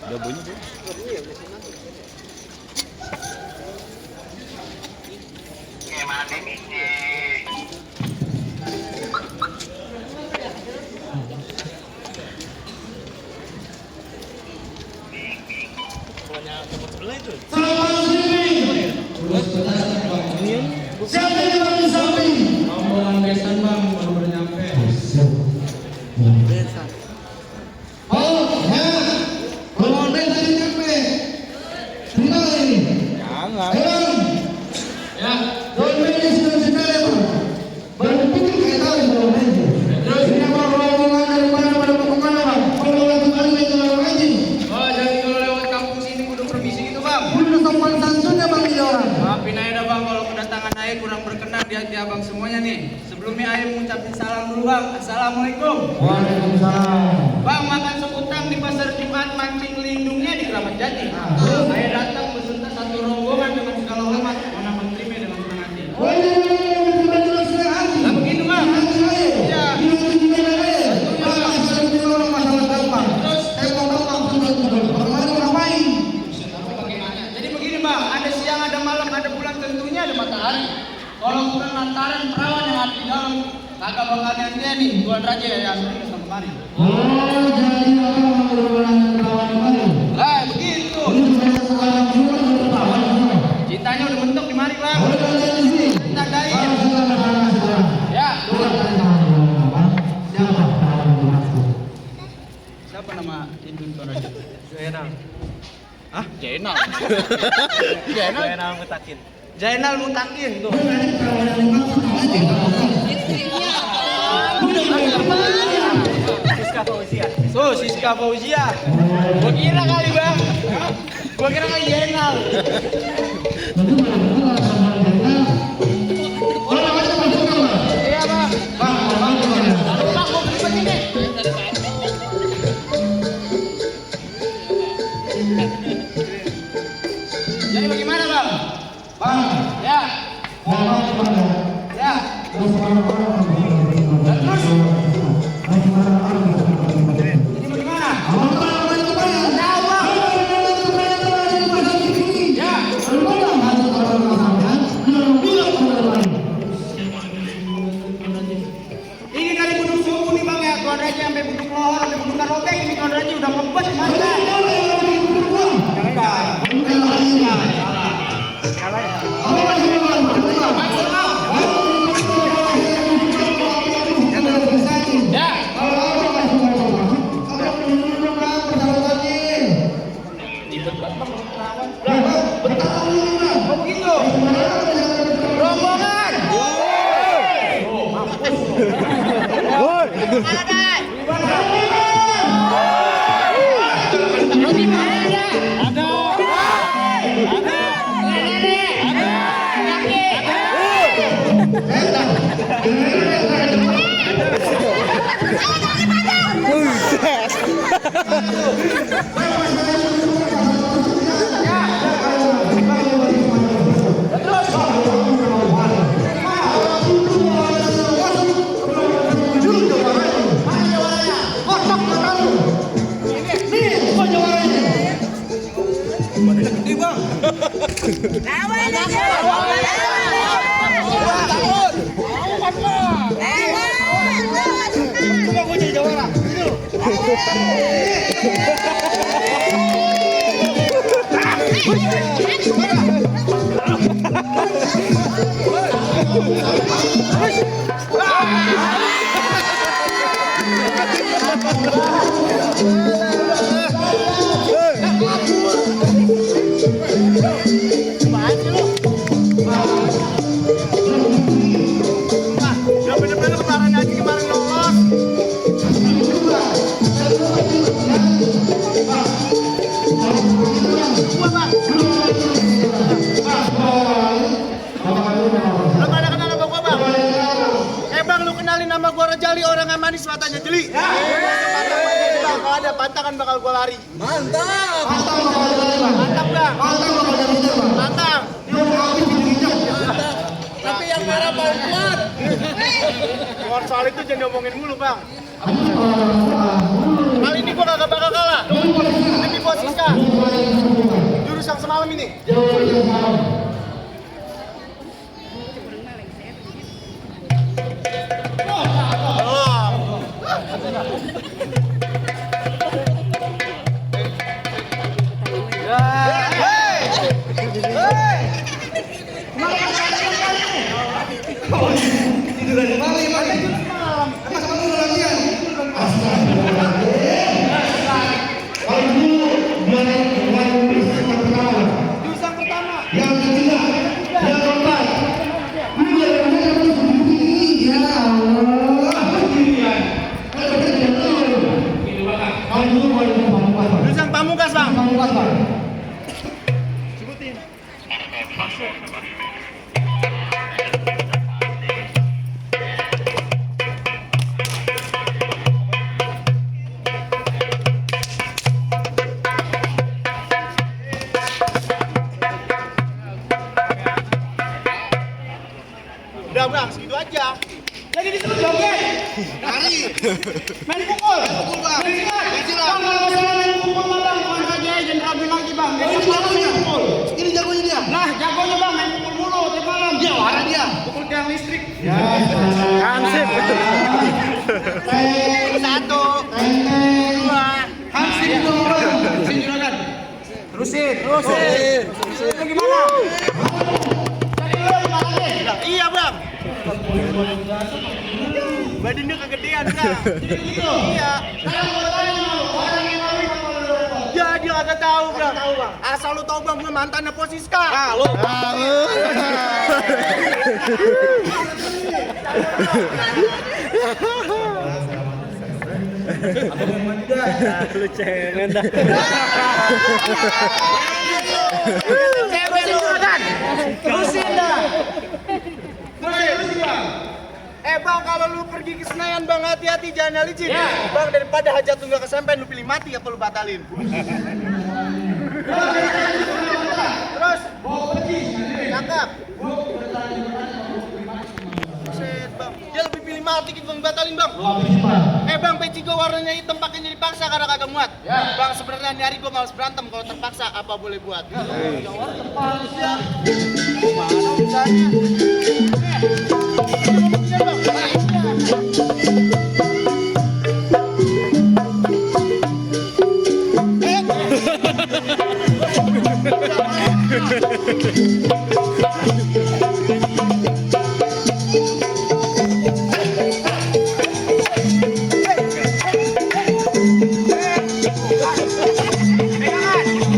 Udah bunyi tuh. Siapa yang bang di samping? Rombongan besan bang baru nyampe. Oh ya, rombongan besan nyampe. Tinggal ini. Jangan. Ayo, ya, rombongan besan sudah ya bang. Baru pikir kayak tahu rombongan itu. Terus ini apa rombongan dari mana pada mau kemana bang? Kalau lewat kali itu lewat aja. Oh jadi kalau lewat kampung sini kudu permisi gitu bang? Kudu sopan santun ya bang ini orang. Maafin aja dah bang kalau kedatangan Ae kurang berkenan di hati abang semuanya nih. Sebelumnya Ae mengucapkan salam dulu bang. Assalamualaikum. Waalaikumsalam. Bang makan sekutang di pasar Jumat mancing lindungnya di Keramat Jati. Saya datang beserta satu rombongan dengan segala hormat. Mohon menerima dengan senang hati. Oh iya, dengan senang hati. Lah begitu bang. Iya. Terus saya mau tahu bagaimana ngapain? Jadi begini bang, ada siang, ada malam, ada bulan, tentunya ada matahari. Kalau bukan lantaran perawan yang ada di dalam, kagak bakal dia nih, Tuan Raja ya sering datang kemari. Oh, jadi orang berbulan perawan kemari? Lah, begitu. Cintanya udah bentuk di mari bang. Tandain. Ya. Siapa nama Indun Tuan Raja? Zainal. Hah? Zainal. Zainal Mutakin. Zainal Mutakin tuh. Siska Fauzia. So, Siska Fauzia. Gua kira kali bang. Gua kira kan Zainal. Iya bang. Bang, gua beli begini. Jadi bagaimana bang? Bang, ya. Ya. Terus? Jadi bagaimana? Ya. Ini dari Gunung Suku nih bang ya, Tuan Raja sampai Gunung Lohor, sampai Gunung Karobek, ini Tuan Raja udah ngebet mana? Nama gua Rajali, orang yang manis matanya jeli. Kalau ada pantangan bakal gua lari. Mantap. Mantap dah. Mantap. Tapi yang merah paling kuat. Soal itu jangan ngomongin mulu bang. Kali ini gua kagak bakal kalah. Demi bos Siska. Jurus yang semalam ini. Pamungkas bang. Sebutin. Udah bang, segitu aja. Jadi disebut joget. Lari. Main pukul. Bang. Main silat. Main pukul bang. Bukan saja jangan ragu lagi bang. Ini jagonya. Ini jagonya dia. Nah jagonya bang main pukul mulu tiap malam. Dia warna dia. Pukul tiang listrik. Ya. Hansip. Satu. Dua. Hansip dua. Hansip juragan. Terusin. Gimana? Iya bang. Badannya kegedean bang. Iya. Ya dia kagak tahu bang. Asal lu tahu bang, gue mantannya Posiska. Ah lu. Lu cemen dah. Terusin dah. Bang, kalau lu pergi ke Senayan bang, hati-hati jangan licin. Bang, daripada hajat lu gak kesampean, lu pilih mati apa lu batalin? Terus cakep. Buset bang, dia lebih pilih mati gitu bang, batalin bang. Bang, peci gua warnanya hitam pakainya dipaksa karena kagak muat. Bang, sebenarnya nyari gua males berantem, kalau terpaksa apa boleh buat. Jawab terpanas ya. Mana urusannya?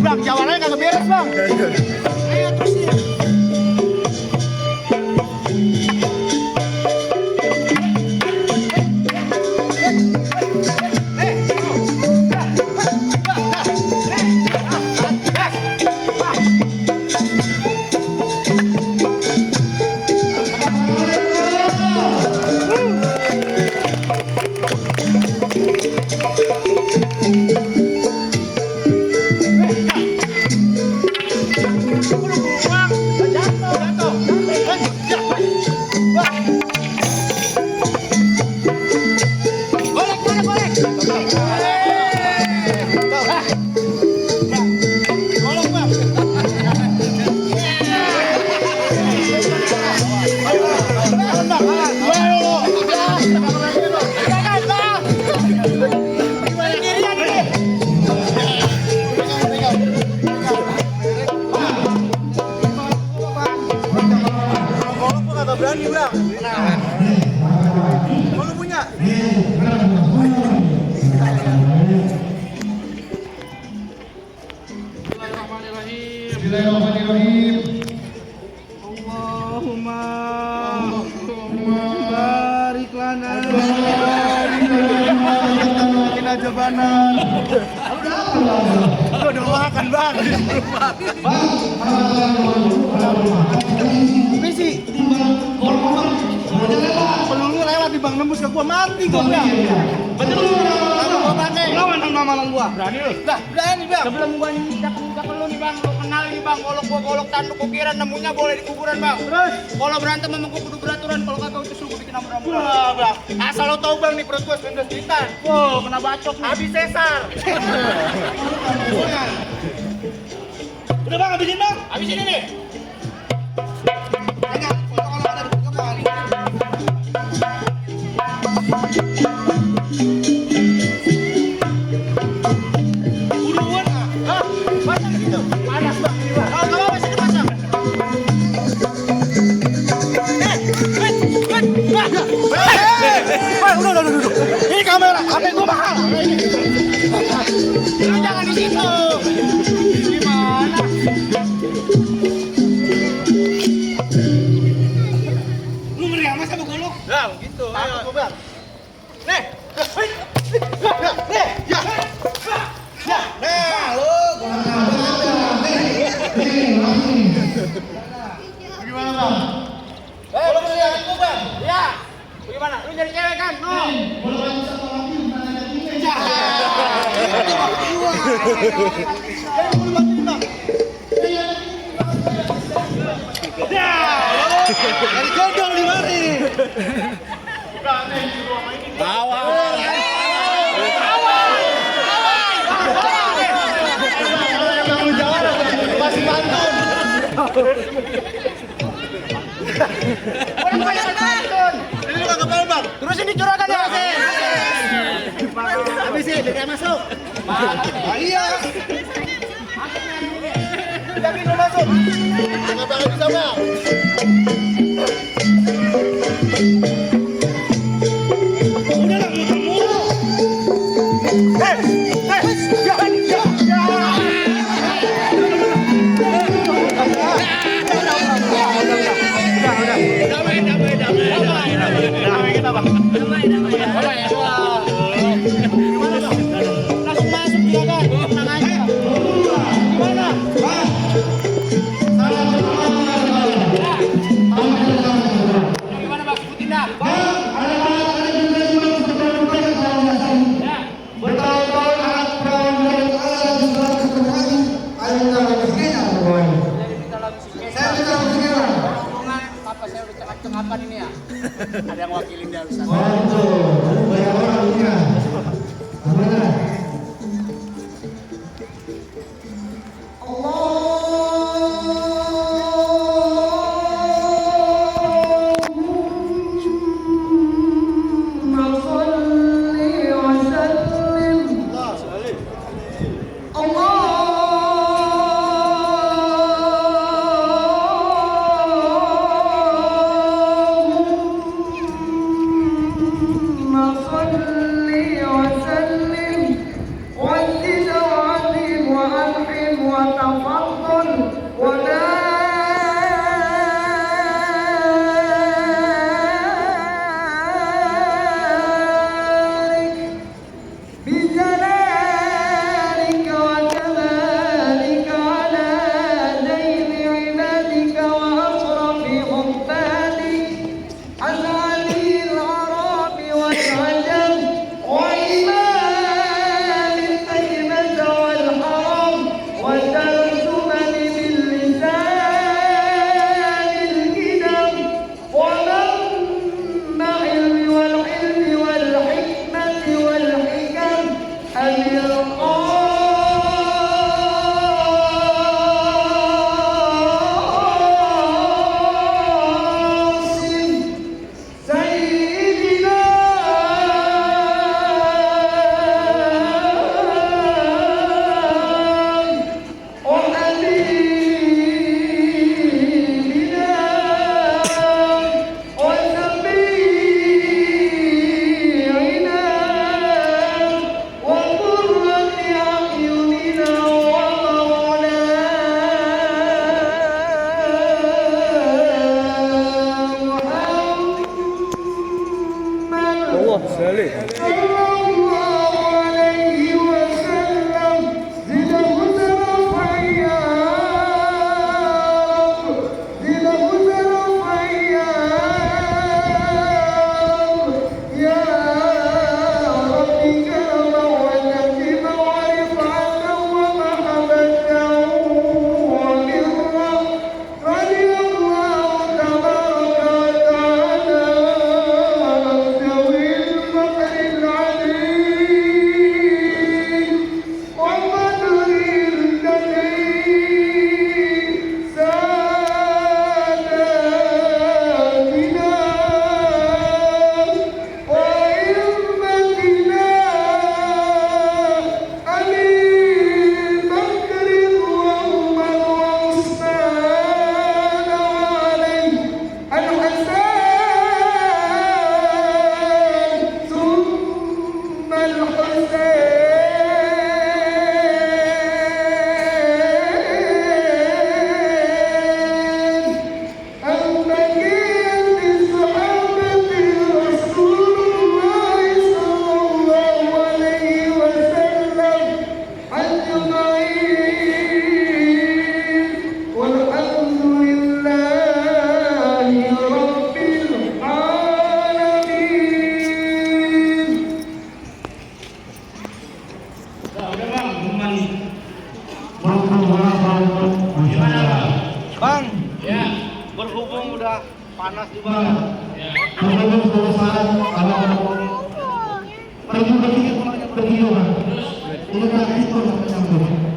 Bang, jawabannya kagak beres bang. Ayo terusin. Berani bang. Mau lu punya? Bismillahirrahmanirrahim. Allahumma barik lana. Kita jabanan. Udah makan bang. Misi. Peluru lewat di bang nembus ke gua mati gua bang. Betul. Gua pakai. Lawan sama mamang gua. Berani lu? Lah, berani bang. Sebelum gua nginjak lu nih bang, lu kenal nih bang. Kalau gua golok tanduk kukiran, nemunya boleh di kuburan bang. Terus, kalau berantem sama gua kudu beraturan. Kalau kagak utus lu gua bikin amburan. Wah bang, asal lo tau bang nih perut gua 19 juta. Wow, kena bacok nih. Habis sesar. Udah bang, habisin bang. Habis ini nih. Enggak, kalau ada di kamar. Buruan ah. Hah? Pasang gitu. Panas bang ini bang. Oh, kalau masih dipasang. Udah. Ini kamera, HP gua mahal. Lu jangan di situ. Gimana? Lu ngeri amat sama golok. Bang, gitu. Takut gua bang. Nih. Nih. Ya. Ya. Nah, lu Gimana bang? Lu ngeliat gua bang? Ya. Bagaimana? Lu nyari cewek kan? No. Ya. dari jodoh di mari. Bawa. Masih pantun. Orang banyak pantun. Ini kagak mau bang. Terus ini curagan ya, Sen. Habis sih, dia masuk. Iya. Tapi lu masuk. Enggak bakal bisa bang. Udah lah, muter mulu. Langsung masuk dia kan. Tenang aja. Gimana? Gimana Bang? Sebutin dah. Apa saya udah cengap-cengapan ini ya? Ada yang wakilin dia Ustaz. Kalau berpikir begitu kan, itu tak itu